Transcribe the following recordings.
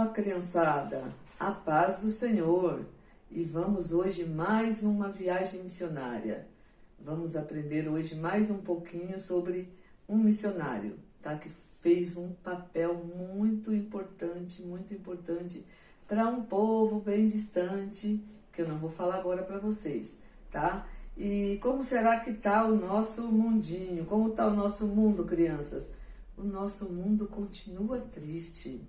Olá, criançada, a paz do Senhor. E vamos hoje mais uma viagem missionária. Vamos aprender hoje mais um pouquinho sobre um missionário, tá? Que fez um papel muito importante para um povo bem distante, que eu não vou falar agora para vocês, tá? E como será que tá o nosso mundinho? Como tá o nosso mundo, crianças? O nosso mundo continua triste.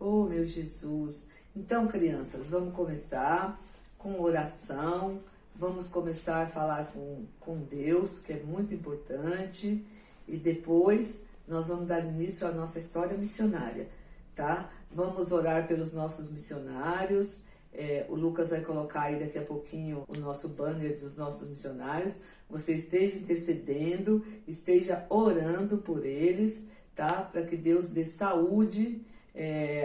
Oh, meu Jesus! Então, crianças, vamos começar com oração, vamos começar a falar com Deus, que é muito importante, e depois nós vamos dar início à nossa história missionária, tá? Vamos orar pelos nossos missionários. O Lucas vai colocar aí daqui a pouquinho o nosso banner dos nossos missionários. Você esteja intercedendo, esteja orando por eles, tá? Para que Deus dê saúde.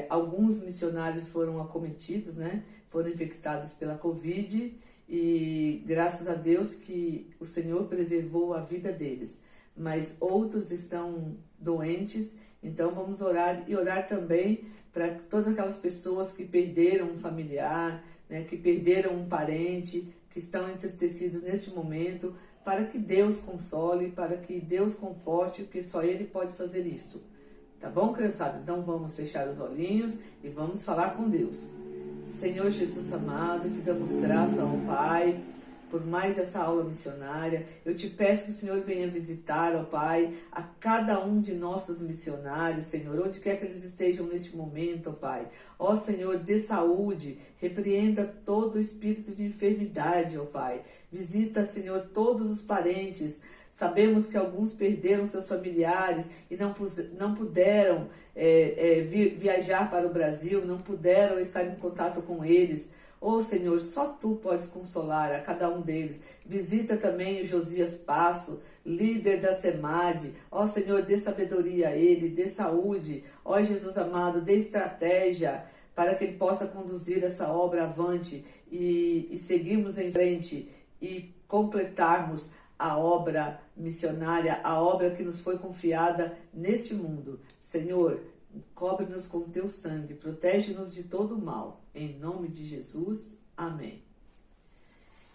Alguns missionários foram acometidos, né? Foram infectados pela Covid e graças a Deus que o Senhor preservou a vida deles. Mas outros estão doentes, então vamos orar e orar também para todas aquelas pessoas que perderam um familiar, né? Que perderam um parente, que estão entristecidos neste momento, para que Deus console, para que Deus conforte, porque só Ele pode fazer isso. Tá bom, criançada? Então vamos fechar os olhinhos e vamos falar com Deus. Senhor Jesus amado, te damos graça, ó Pai, por mais essa aula missionária. Eu te peço que o Senhor venha visitar, ó Pai, a cada um de nossos missionários, Senhor, onde quer que eles estejam neste momento, ó Pai. Ó Senhor, dê saúde, repreenda todo o espírito de enfermidade, ó Pai. Visita, Senhor, todos os parentes. Sabemos que alguns perderam seus familiares e não puderam viajar para o Brasil, não puderam estar em contato com eles. Oh, Senhor, só Tu podes consolar a cada um deles. Visita também o Josias Passo, líder da SEMAD. Ó, Senhor, dê sabedoria a ele, dê saúde. Ó, Jesus amado, dê estratégia para que ele possa conduzir essa obra avante e seguirmos em frente e completarmos a obra missionária, a obra que nos foi confiada neste mundo. Senhor, cobre-nos com Teu sangue, protege-nos de todo o mal. Em nome de Jesus, amém.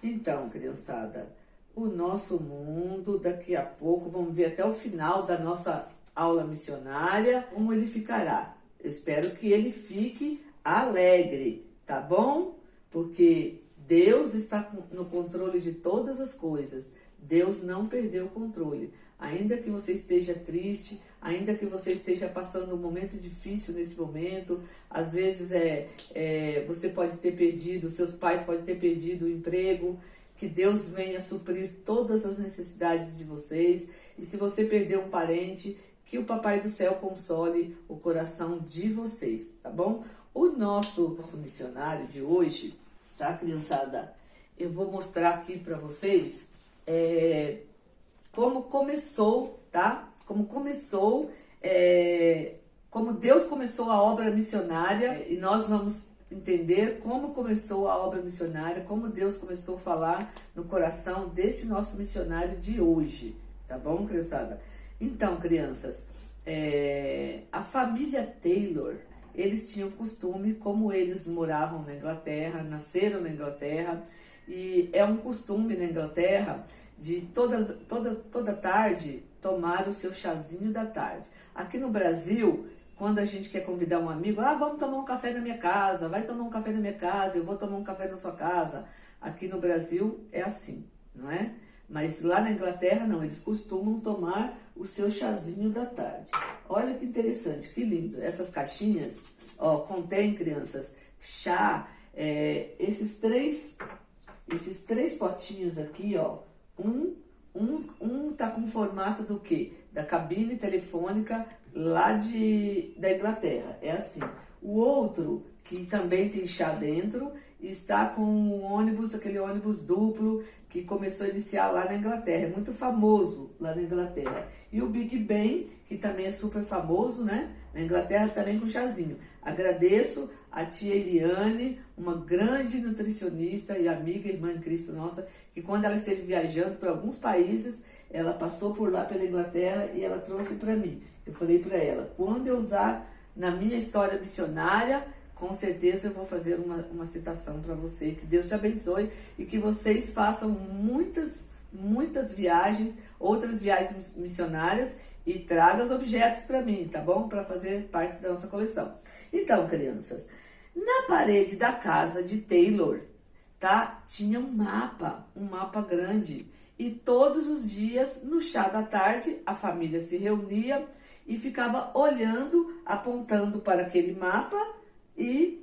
Então, criançada, o nosso mundo, daqui a pouco, vamos ver até o final da nossa aula missionária, como ele ficará. Eu espero que ele fique alegre, tá bom? Porque Deus está no controle de todas as coisas. Deus não perdeu o controle. Ainda que você esteja triste, ainda que você esteja passando um momento difícil nesse momento, às vezes você pode ter perdido, seus pais podem ter perdido o emprego, que Deus venha suprir todas as necessidades de vocês. E se você perdeu um parente, que o Papai do Céu console o coração de vocês, tá bom? O nosso missionário de hoje, tá, criançada? Eu vou mostrar aqui para vocês como começou, tá? Como Deus começou a obra missionária, e nós vamos entender como começou a obra missionária, como Deus começou a falar no coração deste nosso missionário de hoje, tá bom, criançada? Então, crianças, a família Taylor, eles tinham costume, como eles moravam na Inglaterra, nasceram na Inglaterra, e é um costume na Inglaterra de toda tarde tomar o seu chazinho da tarde. Aqui no Brasil, quando a gente quer convidar um amigo, vamos tomar um café na minha casa, vai tomar um café na minha casa, eu vou tomar um café na sua casa. Aqui no Brasil é assim, não é? Mas lá na Inglaterra não, eles costumam tomar o seu chazinho da tarde. Olha que interessante, que lindo. Essas caixinhas, ó, contém, crianças, chá, esses três potinhos aqui, ó, um tá com o formato do quê? Da cabine telefônica lá da Inglaterra, é assim. O outro, que também tem chá dentro, está com um ônibus, aquele ônibus duplo, que começou a iniciar lá na Inglaterra, é muito famoso lá na Inglaterra. E o Big Ben, que também é super famoso, né? Na Inglaterra também com chazinho. Agradeço a tia Eliane, uma grande nutricionista e amiga, irmã em Cristo nossa, que quando ela esteve viajando para alguns países, ela passou por lá pela Inglaterra e ela trouxe para mim. Eu falei para ela, quando eu usar na minha história missionária, com certeza eu vou fazer uma citação para você. Que Deus te abençoe e que vocês façam muitas viagens, outras viagens missionárias, e traga os objetos para mim, tá bom? Para fazer parte da nossa coleção. Então, crianças, na parede da casa de Taylor, tá? Tinha um mapa grande. E todos os dias, no chá da tarde, a família se reunia e ficava olhando, apontando para aquele mapa e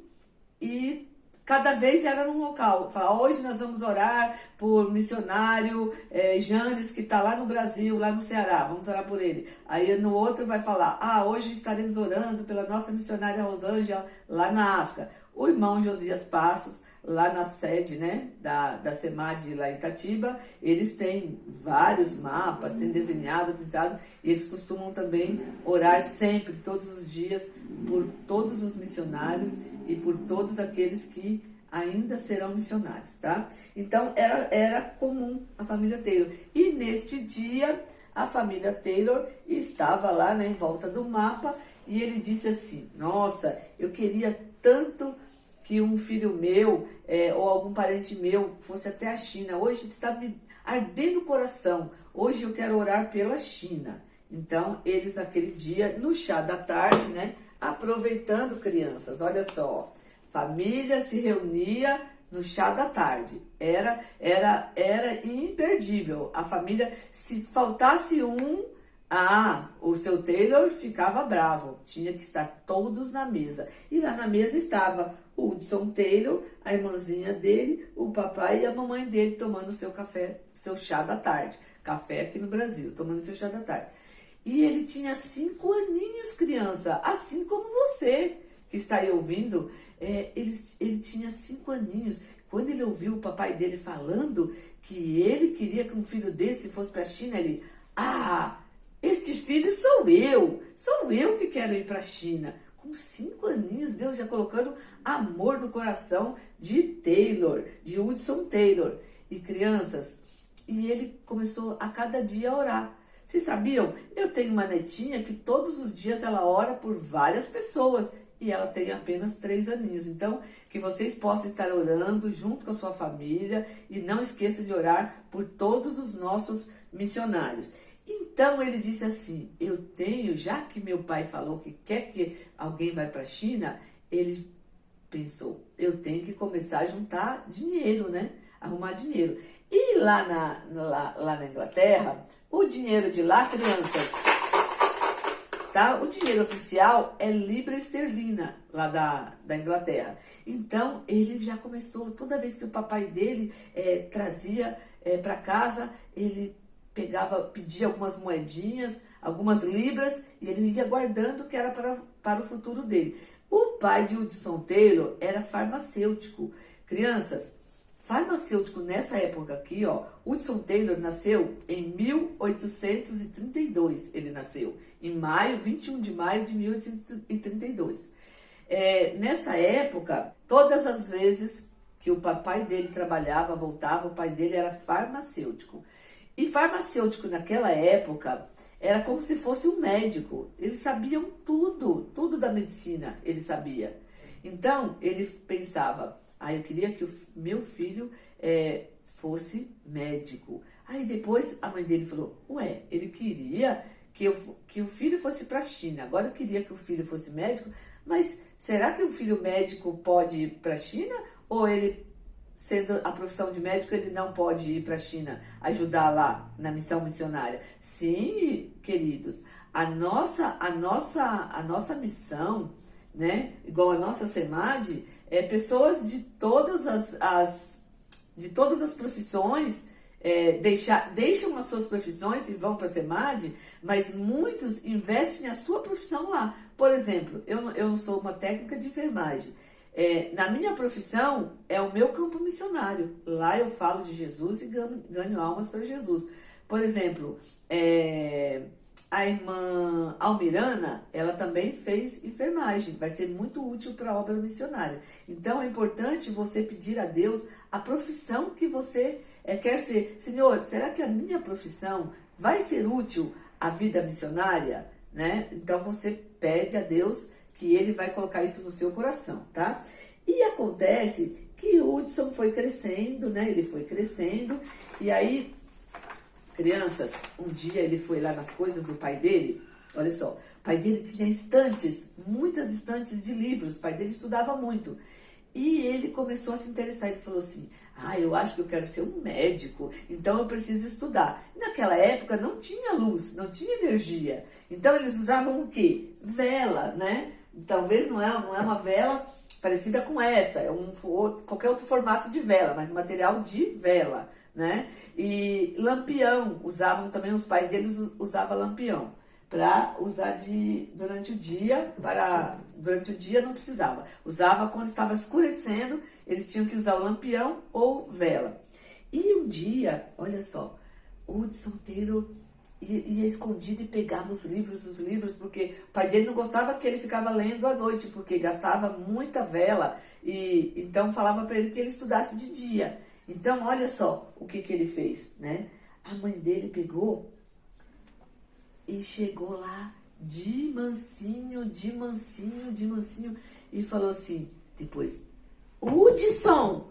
cada vez era num local. Fala, hoje nós vamos orar por missionário Janes, que está lá no Brasil, lá no Ceará, vamos orar por ele. Aí no outro vai falar, hoje estaremos orando pela nossa missionária Rosângela, lá na África. O irmão Josias Passos, lá na sede, né, da SEMAD lá em Itatiba, eles têm vários mapas, têm desenhado, pintado, e eles costumam também orar sempre, todos os dias, por todos os missionários e por todos aqueles que ainda serão missionários, tá? Então, era comum a família Taylor. E neste dia, a família Taylor estava lá, né, em volta do mapa, e ele disse assim, nossa, eu queria tanto que um filho meu ou algum parente meu fosse até a China. Hoje está me ardendo o coração. Hoje eu quero orar pela China. Então, eles naquele dia, no chá da tarde, né, aproveitando, crianças, olha só, família se reunia no chá da tarde. Era imperdível. A família, se faltasse o seu Taylor ficava bravo. Tinha que estar todos na mesa. E lá na mesa estava o Hudson Taylor, a irmãzinha dele, o papai e a mamãe dele tomando seu café, seu chá da tarde. Café aqui no Brasil, tomando seu chá da tarde. E ele tinha 5 aninhos, criança, assim como você que está aí ouvindo. Ele tinha 5 aninhos. Quando ele ouviu o papai dele falando que ele queria que um filho desse fosse para a China, ele, este filho sou eu que quero ir para a China. Com 5 aninhos, Deus já colocando amor no coração de Taylor, de Hudson Taylor. E crianças, e ele começou a cada dia a orar. Vocês sabiam? Eu tenho uma netinha que todos os dias ela ora por várias pessoas e ela tem apenas 3 aninhos. Então, que vocês possam estar orando junto com a sua família e não esqueça de orar por todos os nossos missionários. Então, ele disse assim, já que meu pai falou que quer que alguém vá para a China, ele pensou, eu tenho que começar a juntar dinheiro, né? Arrumar dinheiro. E lá na Inglaterra, o dinheiro de lá, crianças, tá? O dinheiro oficial é libra esterlina, lá da Inglaterra. Então, ele já começou, toda vez que o papai dele trazia para casa, ele pedia algumas moedinhas, algumas libras, e ele ia guardando que era para o futuro dele. O pai de Hudson Taylor era farmacêutico. Crianças, farmacêutico nessa época aqui, Hudson Taylor nasceu em 1832, ele nasceu em 21 de maio de 1832. Nessa época, todas as vezes que o papai dele trabalhava, voltava, o pai dele era farmacêutico. E farmacêutico naquela época era como se fosse um médico. Eles sabiam tudo da medicina, ele sabia. Então, ele pensava, eu queria que o meu filho fosse médico. Aí depois a mãe dele falou, ele queria que o filho fosse para a China. Agora eu queria que o filho fosse médico, mas será que o filho médico pode ir para a China? Ou ele, sendo a profissão de médico, ele não pode ir para a China ajudar lá na missão missionária? Sim, queridos, a nossa missão, né, igual a nossa SEMAD, pessoas de todas as profissões deixam as suas profissões e vão para a SEMAD, mas muitos investem a sua profissão lá. Por exemplo, eu sou uma técnica de enfermagem. Na minha profissão, é o meu campo missionário. Lá eu falo de Jesus e ganho almas para Jesus. Por exemplo, a irmã Almirana, ela também fez enfermagem. Vai ser muito útil para a obra missionária. Então, é importante você pedir a Deus a profissão que você quer ser. Senhor, será que a minha profissão vai ser útil à vida missionária? Né? Então, você pede a Deus que ele vai colocar isso no seu coração, tá? E acontece que o Hudson foi crescendo, né? Ele foi crescendo, e aí, crianças, um dia ele foi lá nas coisas do pai dele, olha só, o pai dele tinha estantes, muitas estantes de livros, o pai dele estudava muito. E ele começou a se interessar, ele falou assim, eu acho que eu quero ser um médico, então eu preciso estudar. Naquela época não tinha luz, não tinha energia, então eles usavam o quê? Vela, né? Talvez não é uma vela parecida com essa, é qualquer outro formato de vela, mas material de vela, né? E lampião, usavam também, os pais deles usavam lampião para usar durante o dia, durante o dia não precisava. Usava quando estava escurecendo, eles tinham que usar o lampião ou vela. E um dia, olha só, o Hudson Taylor ia escondido e pegava os livros, porque o pai dele não gostava que ele ficava lendo à noite, porque gastava muita vela, e então falava para ele que ele estudasse de dia. Então, olha só o que ele fez, né? A mãe dele pegou e chegou lá de mansinho, e falou assim, depois, Hudson,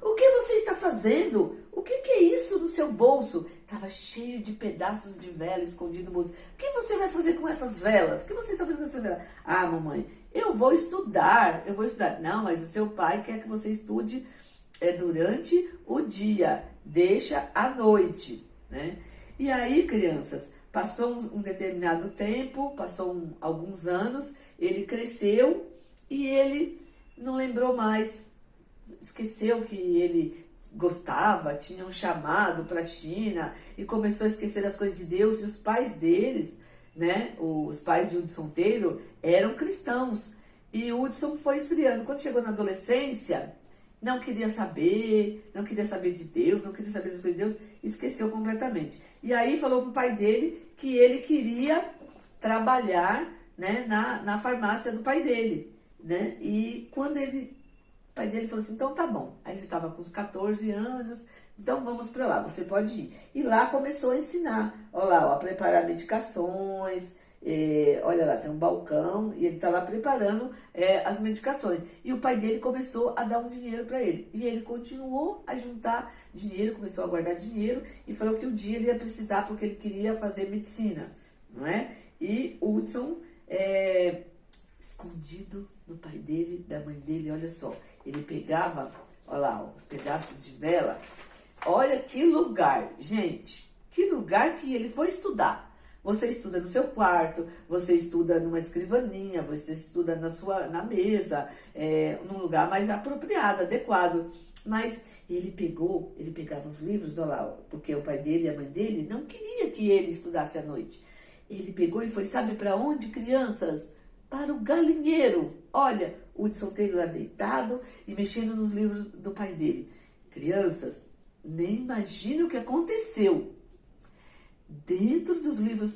o que você está fazendo? O que é isso no seu bolso? Estava cheio de pedaços de vela escondido no bolso. O que você vai fazer com essas velas? O que você está fazendo com essas velas? Mamãe, eu vou estudar. Não, mas o seu pai quer que você estude durante o dia, deixa à noite, né? E aí, crianças, passou um determinado tempo, alguns anos, ele cresceu e ele não lembrou mais, esqueceu que ele gostava, tinha um chamado para a China e começou a esquecer as coisas de Deus. E os pais deles, né, os pais de Hudson Taylor, eram cristãos. E o Hudson foi esfriando. Quando chegou na adolescência, não queria saber de Deus, não queria saber das coisas de Deus, esqueceu completamente. E aí falou pro pai dele que ele queria trabalhar, né, na farmácia do pai dele, né? E quando o pai dele falou assim, então tá bom. Aí ele estava com uns 14 anos, então vamos para lá, você pode ir. E lá começou a ensinar, olha lá, a preparar medicações, olha lá, tem um balcão, e ele está lá preparando as medicações. E o pai dele começou a dar um dinheiro para ele. E ele continuou a juntar dinheiro, começou a guardar dinheiro, e falou que um dia ele ia precisar, porque ele queria fazer medicina, não é? E o Hudson, escondido do pai dele, da mãe dele, olha só, ele pegava, olha lá, os pedaços de vela. Olha que lugar, gente, que lugar que ele foi estudar. Você estuda no seu quarto, você estuda numa escrivaninha, você estuda na mesa, num lugar mais apropriado, adequado. Mas ele pegava os livros, olha lá, porque o pai dele e a mãe dele não queria que ele estudasse à noite. Ele pegou e foi, sabe para onde, crianças? Para o galinheiro. Olha, o Hudson Taylor lá deitado e mexendo nos livros do pai dele. Crianças, nem imagina o que aconteceu. Dentro dos livros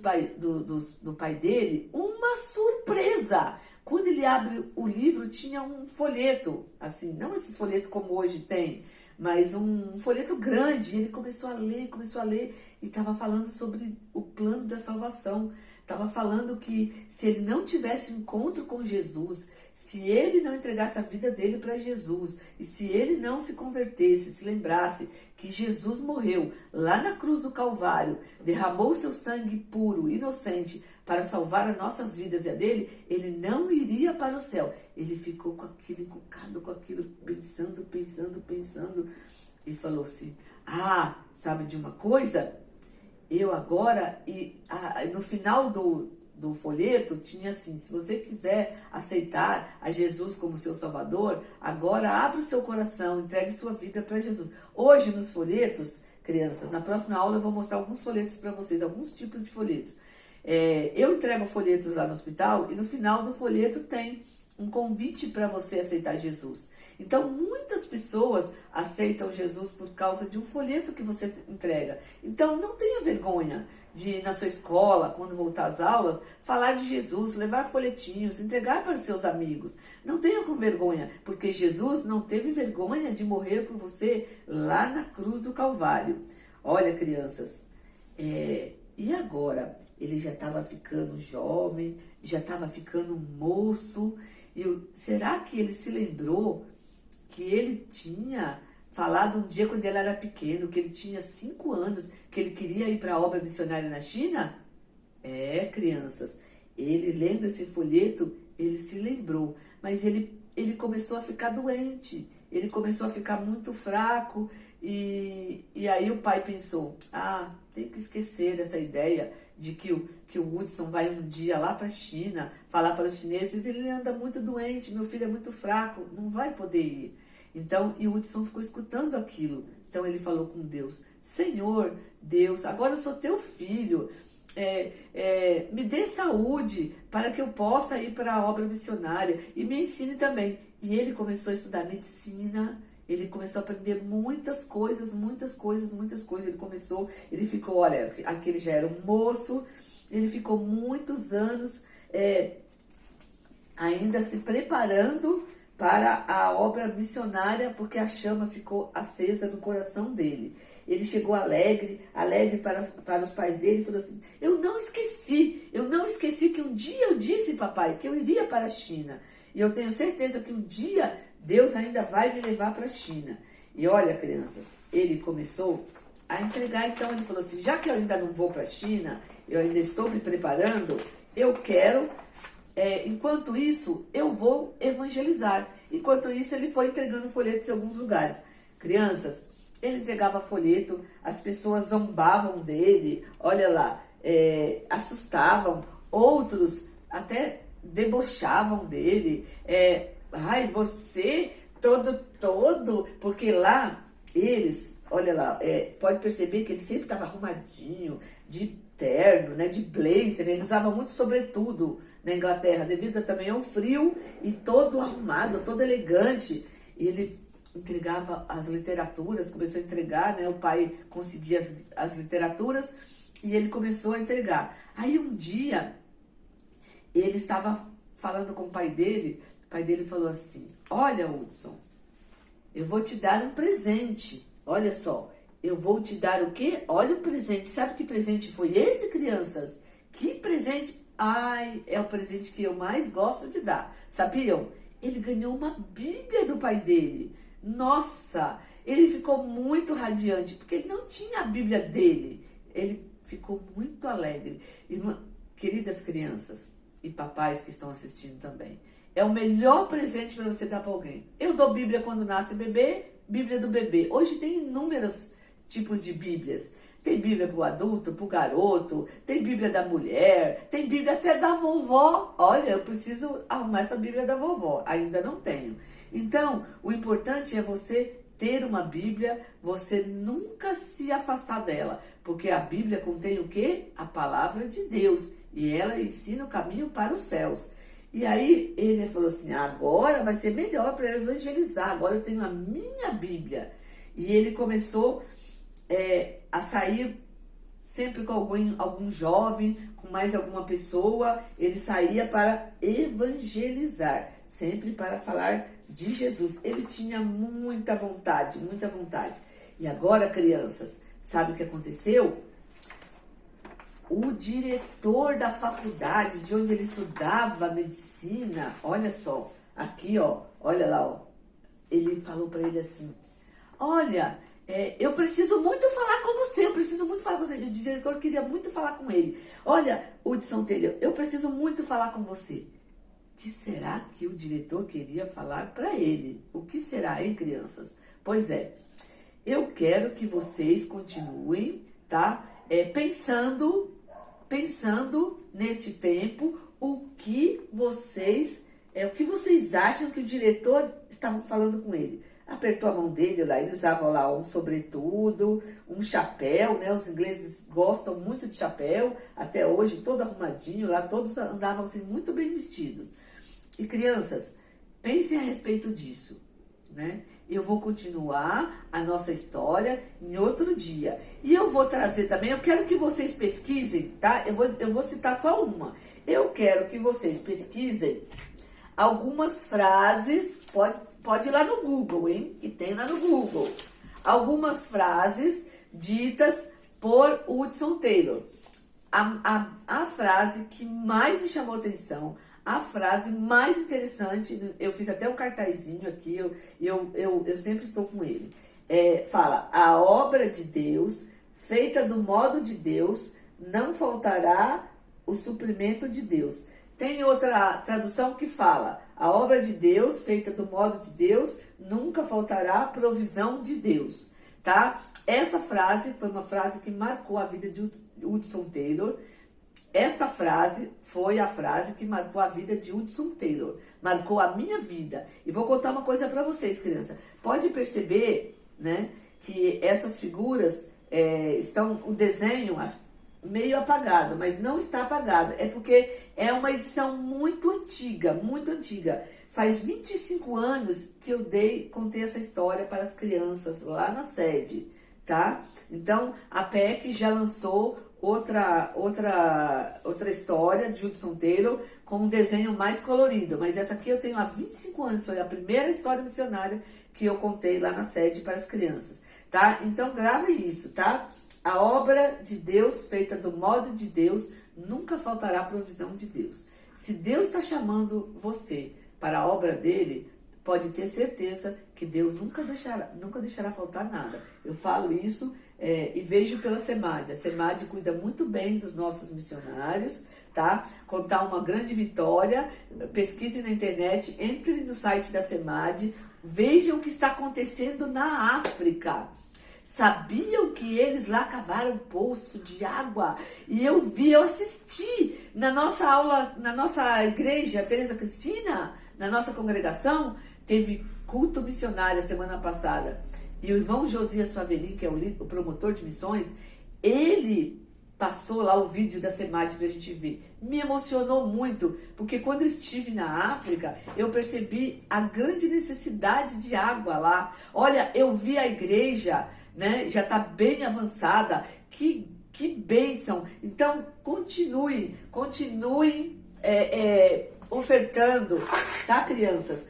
do pai dele, uma surpresa. Quando ele abre o livro, tinha um folheto, assim, não esse folheto como hoje tem, mas um folheto grande. Ele começou a ler, e estava falando sobre o plano da salvação. Estava falando que se ele não tivesse encontro com Jesus, se ele não entregasse a vida dele para Jesus, e se ele não se convertesse, se lembrasse que Jesus morreu lá na cruz do Calvário, derramou seu sangue puro, inocente, para salvar as nossas vidas e a dele, ele não iria para o céu. Ele ficou com aquilo, encucado com aquilo, pensando, e falou assim, sabe de uma coisa? Eu agora, no final do folheto, tinha assim, se você quiser aceitar a Jesus como seu Salvador, agora abra o seu coração, entregue sua vida para Jesus. Hoje, nos folhetos, crianças, na próxima aula eu vou mostrar alguns folhetos para vocês, alguns tipos de folhetos. Eu entrego folhetos lá no hospital e no final do folheto tem um convite para você aceitar Jesus. Então, muitas pessoas aceitam Jesus por causa de um folheto que você entrega. Então, não tenha vergonha de, na sua escola, quando voltar às aulas, falar de Jesus, levar folhetinhos, entregar para os seus amigos. Não tenha com vergonha, porque Jesus não teve vergonha de morrer por você lá na cruz do Calvário. Olha, crianças, E agora, ele já estava ficando jovem, já estava ficando moço. Será que ele se lembrou que ele tinha falado um dia quando ele era pequeno, que ele tinha 5 anos, que ele queria ir para a obra missionária na China? Crianças, ele lendo esse folheto, ele se lembrou, mas ele começou a ficar doente, ele começou a ficar muito fraco, e aí o pai pensou, tem que esquecer dessa ideia de que o Hudson vai um dia lá para a China, falar para os chineses, ele anda muito doente, meu filho é muito fraco, não vai poder ir. Então, e o Hudson ficou escutando aquilo, então ele falou com Deus, Senhor, Deus, agora eu sou teu filho, me dê saúde para que eu possa ir para a obra missionária e me ensine também. E ele começou a estudar medicina, ele começou a aprender muitas coisas. Ele ficou, olha, aqui ele já era um moço, ele ficou muitos anos ainda se preparando para a obra missionária, porque a chama ficou acesa no coração dele. Ele chegou alegre para os pais dele e falou assim, eu não esqueci que um dia eu disse, papai, que eu iria para a China. E eu tenho certeza que um dia Deus ainda vai me levar para a China. E olha, crianças, ele começou a entregar, então ele falou assim, já que eu ainda não vou para a China, eu ainda estou me preparando, eu quero, enquanto isso, eu vou evangelizar. Enquanto isso, ele foi entregando folhetos em alguns lugares. Crianças, ele entregava folheto, as pessoas zombavam dele, olha lá, assustavam, outros até debochavam dele, você todo, porque lá eles, olha lá, pode perceber que ele sempre estava arrumadinho, de terno, né, de blazer, né, ele usava muito sobretudo na Inglaterra, devido também ao frio, e todo arrumado, todo elegante. Ele entregava as literaturas, começou a entregar, né, o pai conseguia as literaturas, e ele começou a entregar. Aí um dia, ele estava falando com o pai dele falou assim, olha, Hudson, eu vou te dar um presente, olha só, eu vou te dar o quê? Olha o presente, sabe que presente foi esse, crianças? Que presente? É o presente que eu mais gosto de dar, sabiam? Ele ganhou uma Bíblia do pai dele, nossa, ele ficou muito radiante, porque ele não tinha a Bíblia dele, ele ficou muito alegre. Queridas crianças e papais que estão assistindo também, é o melhor presente para você dar para alguém. Eu dou Bíblia quando nasce bebê, Bíblia do bebê. Hoje tem inúmeros tipos de Bíblias. Tem Bíblia para o adulto, para o garoto, tem Bíblia da mulher, tem Bíblia até da vovó. Olha, eu preciso arrumar essa Bíblia da vovó, ainda não tenho. Então, o importante é você ter uma Bíblia, você nunca se afastar dela, porque a Bíblia contém o quê? A palavra de Deus, e ela ensina o caminho para os céus. E aí ele falou assim, agora vai ser melhor para eu evangelizar, agora eu tenho a minha Bíblia. E ele começou a sair sempre com algum jovem, com mais alguma pessoa, ele saía para evangelizar, sempre para falar de Jesus. Ele tinha muita vontade, muita vontade. E agora, crianças, sabe o que aconteceu? O diretor da faculdade, de onde ele estudava medicina, olha só, aqui, ó, olha lá, ó, ele falou para ele assim, olha, eu preciso muito falar com você, E o diretor queria muito falar com ele. Olha, Hudson Taylor, eu preciso muito falar com você. O que será que o diretor queria falar para ele? O que será, hein, crianças? Pois é, eu quero que vocês continuem, tá? Pensando neste tempo, o que vocês acham que o diretor estava falando com ele. Apertou a mão dele lá, ele usava lá um sobretudo, um chapéu, né? Os ingleses gostam muito de chapéu, até hoje, todo arrumadinho lá, todos andavam assim muito bem vestidos. E crianças, pensem a respeito disso, né? Eu vou continuar a nossa história em outro dia. E eu vou trazer também, eu quero que vocês pesquisem, tá? Eu vou citar só uma. Eu quero que vocês pesquisem algumas frases, pode ir lá no Google, hein? Que tem lá no Google. Algumas frases ditas por Hudson Taylor. a frase que mais me chamou atenção, a frase mais interessante, eu fiz até um cartazinho aqui, eu sempre estou com ele. Fala, a obra de Deus, feita do modo de Deus, não faltará o suprimento de Deus. Tem outra tradução que fala, a obra de Deus, feita do modo de Deus, nunca faltará a provisão de Deus, tá? Esta frase foi uma frase que marcou a vida de Hudson Taylor. Esta frase foi a frase que marcou a vida de Hudson Taylor, marcou a minha vida. E vou contar uma coisa para vocês, criança. Pode perceber, né, que essas figuras estão, o desenho meio apagado, mas não está apagado. É porque é uma edição muito antiga, muito antiga. Faz 25 anos que eu contei essa história para as crianças lá na sede, tá? Então, a PEC já lançou outra história de Hudson Taylor com um desenho mais colorido, mas essa aqui eu tenho há 25 anos, foi a primeira história missionária que eu contei lá na sede para as crianças, tá? Então, grave isso, tá? A obra de Deus, feita do modo de Deus, nunca faltará a provisão de Deus. Se Deus está chamando você para a obra dele, pode ter certeza que Deus nunca deixará faltar nada. Eu falo isso e vejo pela SEMAD. A SEMAD cuida muito bem dos nossos missionários, tá? Contar uma grande vitória, pesquise na internet, entre no site da SEMAD, vejam o que está acontecendo na África. Sabiam que eles lá cavaram um poço de água? E eu assisti na nossa aula, na nossa igreja, Tereza Cristina, na nossa congregação, teve culto missionário a semana passada. E o irmão Josias Favelim, que é o promotor de missões, ele passou lá o vídeo da SEMAD pra gente ver. Me emocionou muito, porque quando eu estive na África, eu percebi a grande necessidade de água lá. Olha, eu vi a igreja, né, já está bem avançada, que bênção. Então, continuem ofertando, tá, crianças?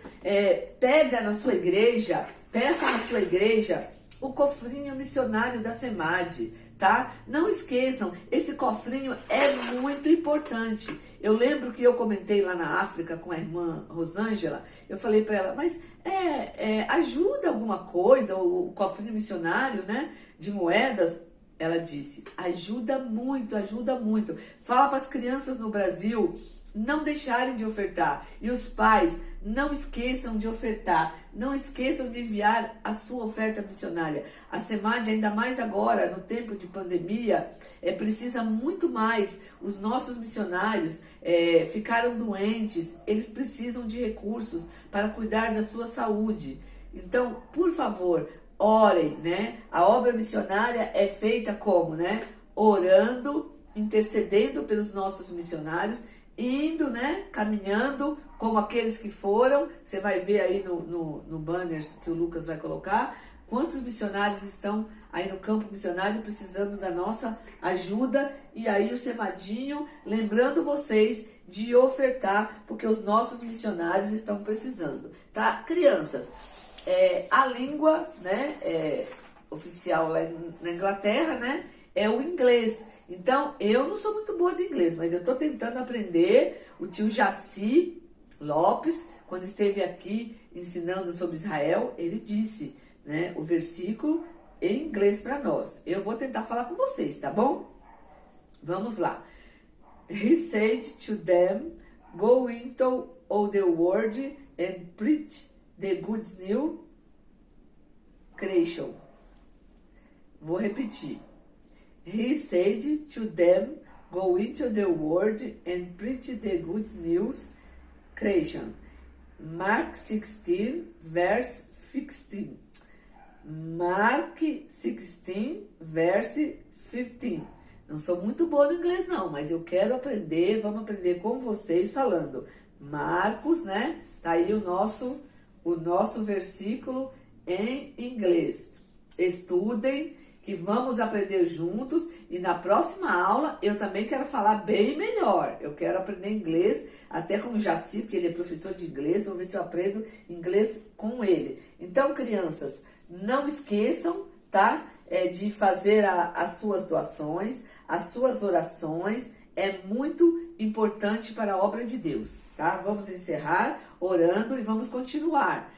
Pega na sua igreja, peça na sua igreja o cofrinho missionário da SEMAD, tá? Não esqueçam, esse cofrinho é muito importante. Eu lembro que eu comentei lá na África com a irmã Rosângela, eu falei para ela, mas ajuda alguma coisa, o cofrinho missionário, né, de moedas? Ela disse, ajuda muito, ajuda muito. Fala para as crianças no Brasil não deixarem de ofertar. E os pais, não esqueçam de ofertar. Não esqueçam de enviar a sua oferta missionária. A SEMAD, ainda mais agora, no tempo de pandemia, precisa muito mais. Os nossos missionários ficaram doentes. Eles precisam de recursos para cuidar da sua saúde. Então, por favor, orem, né? A obra missionária é feita como, né? Orando, intercedendo pelos nossos missionários, indo, né, caminhando como aqueles que foram. Você vai ver aí no banner que o Lucas vai colocar, quantos missionários estão aí no campo missionário precisando da nossa ajuda. E aí o Semadinho lembrando vocês de ofertar, porque os nossos missionários estão precisando, tá? Crianças, a língua, né, oficial lá na Inglaterra, né, é o inglês. Então, eu não sou muito boa de inglês, mas eu estou tentando aprender. O tio Jaci Lopes, quando esteve aqui ensinando sobre Israel, ele disse, né, o versículo em inglês para nós. Eu vou tentar falar com vocês, tá bom? Vamos lá. He said to them, go into all the world and preach the good news creation. Vou repetir. He said to them, go into the world and preach the good news creation. Mark 16, verse 15. Mark 16, verse 15. Não sou muito boa no inglês não, mas eu quero aprender, vamos aprender com vocês falando. Marcos, né? Tá aí o nosso versículo em inglês. Estudem, que vamos aprender juntos, e na próxima aula eu também quero falar bem melhor. Eu quero aprender inglês, até com o Jaci, porque ele é professor de inglês, vou ver se eu aprendo inglês com ele. Então, crianças, não esqueçam, tá? De fazer as suas doações. as suas orações é muito importante para a obra de Deus, tá? Vamos encerrar orando e vamos continuar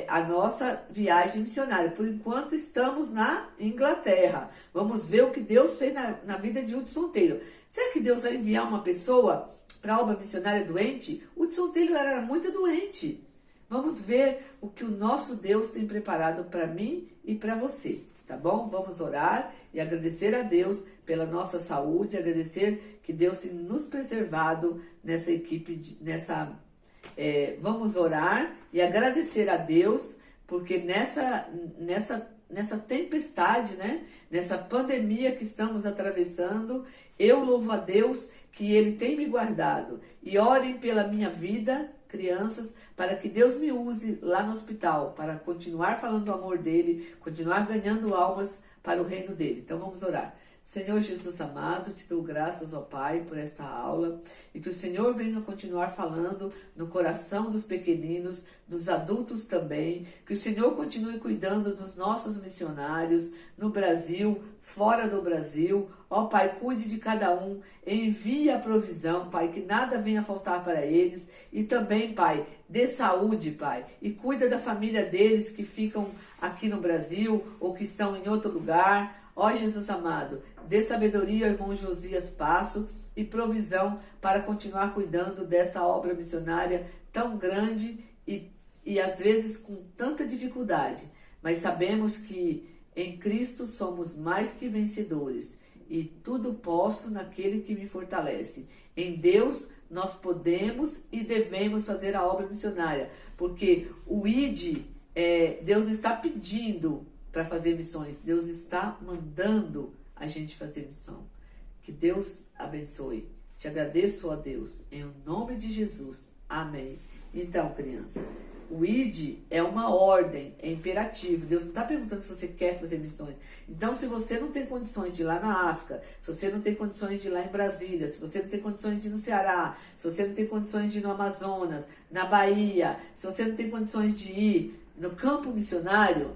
a nossa viagem missionária. Por enquanto estamos na Inglaterra. Vamos ver o que Deus fez na vida de Hudson Taylor. Será que Deus vai enviar uma pessoa para a obra missionária doente? Hudson Taylor era muito doente. Vamos ver o que o nosso Deus tem preparado para mim e para você, tá bom? Vamos orar e agradecer a Deus pela nossa saúde, agradecer que Deus tem nos preservado nessa equipe, vamos orar e agradecer a Deus, porque nessa tempestade, né? Nessa pandemia que estamos atravessando, eu louvo a Deus que Ele tem me guardado. E orem pela minha vida, crianças, para que Deus me use lá no hospital, para continuar falando do amor dEle, continuar ganhando almas para o reino dEle. Então vamos orar. Senhor Jesus amado, te dou graças, ó Pai, por esta aula, e que o Senhor venha continuar falando no coração dos pequeninos, dos adultos também, que o Senhor continue cuidando dos nossos missionários no Brasil, fora do Brasil. Ó Pai, cuide de cada um, envie a provisão, Pai, que nada venha faltar para eles, e também, Pai, dê saúde, Pai, e cuida da família deles que ficam aqui no Brasil ou que estão em outro lugar. Ó Jesus amado, dê sabedoria ao irmão Josias Passo e provisão para continuar cuidando desta obra missionária tão grande e às vezes com tanta dificuldade. Mas sabemos que em Cristo somos mais que vencedores e tudo posso naquele que me fortalece. Em Deus nós podemos e devemos fazer a obra missionária, porque o ID, Deus não está pedindo para fazer missões, Deus está mandando a gente fazer missão. Que Deus abençoe. Te agradeço, ó Deus, em nome de Jesus. Amém. Então, crianças, o ID é uma ordem, é imperativo. Deus não está perguntando se você quer fazer missões. Então, se você não tem condições de ir lá na África, se você não tem condições de ir lá em Brasília, se você não tem condições de ir no Ceará, se você não tem condições de ir no Amazonas, na Bahia, se você não tem condições de ir no campo missionário,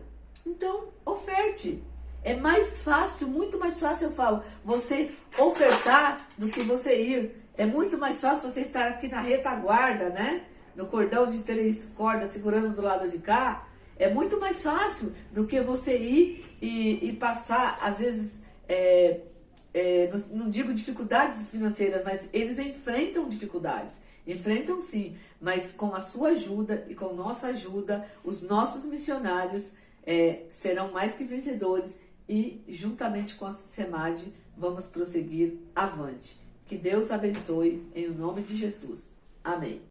então, oferte. É mais fácil, muito mais fácil, eu falo, você ofertar do que você ir. É muito mais fácil você estar aqui na retaguarda, né? No cordão de 3 cordas, segurando do lado de cá. É muito mais fácil do que você ir e passar, às vezes, não digo dificuldades financeiras, mas eles enfrentam dificuldades. Enfrentam sim, mas com a sua ajuda e com nossa ajuda, os nossos missionários serão mais que vencedores e juntamente com a SEMAD vamos prosseguir avante. Que Deus abençoe em nome de Jesus. Amém.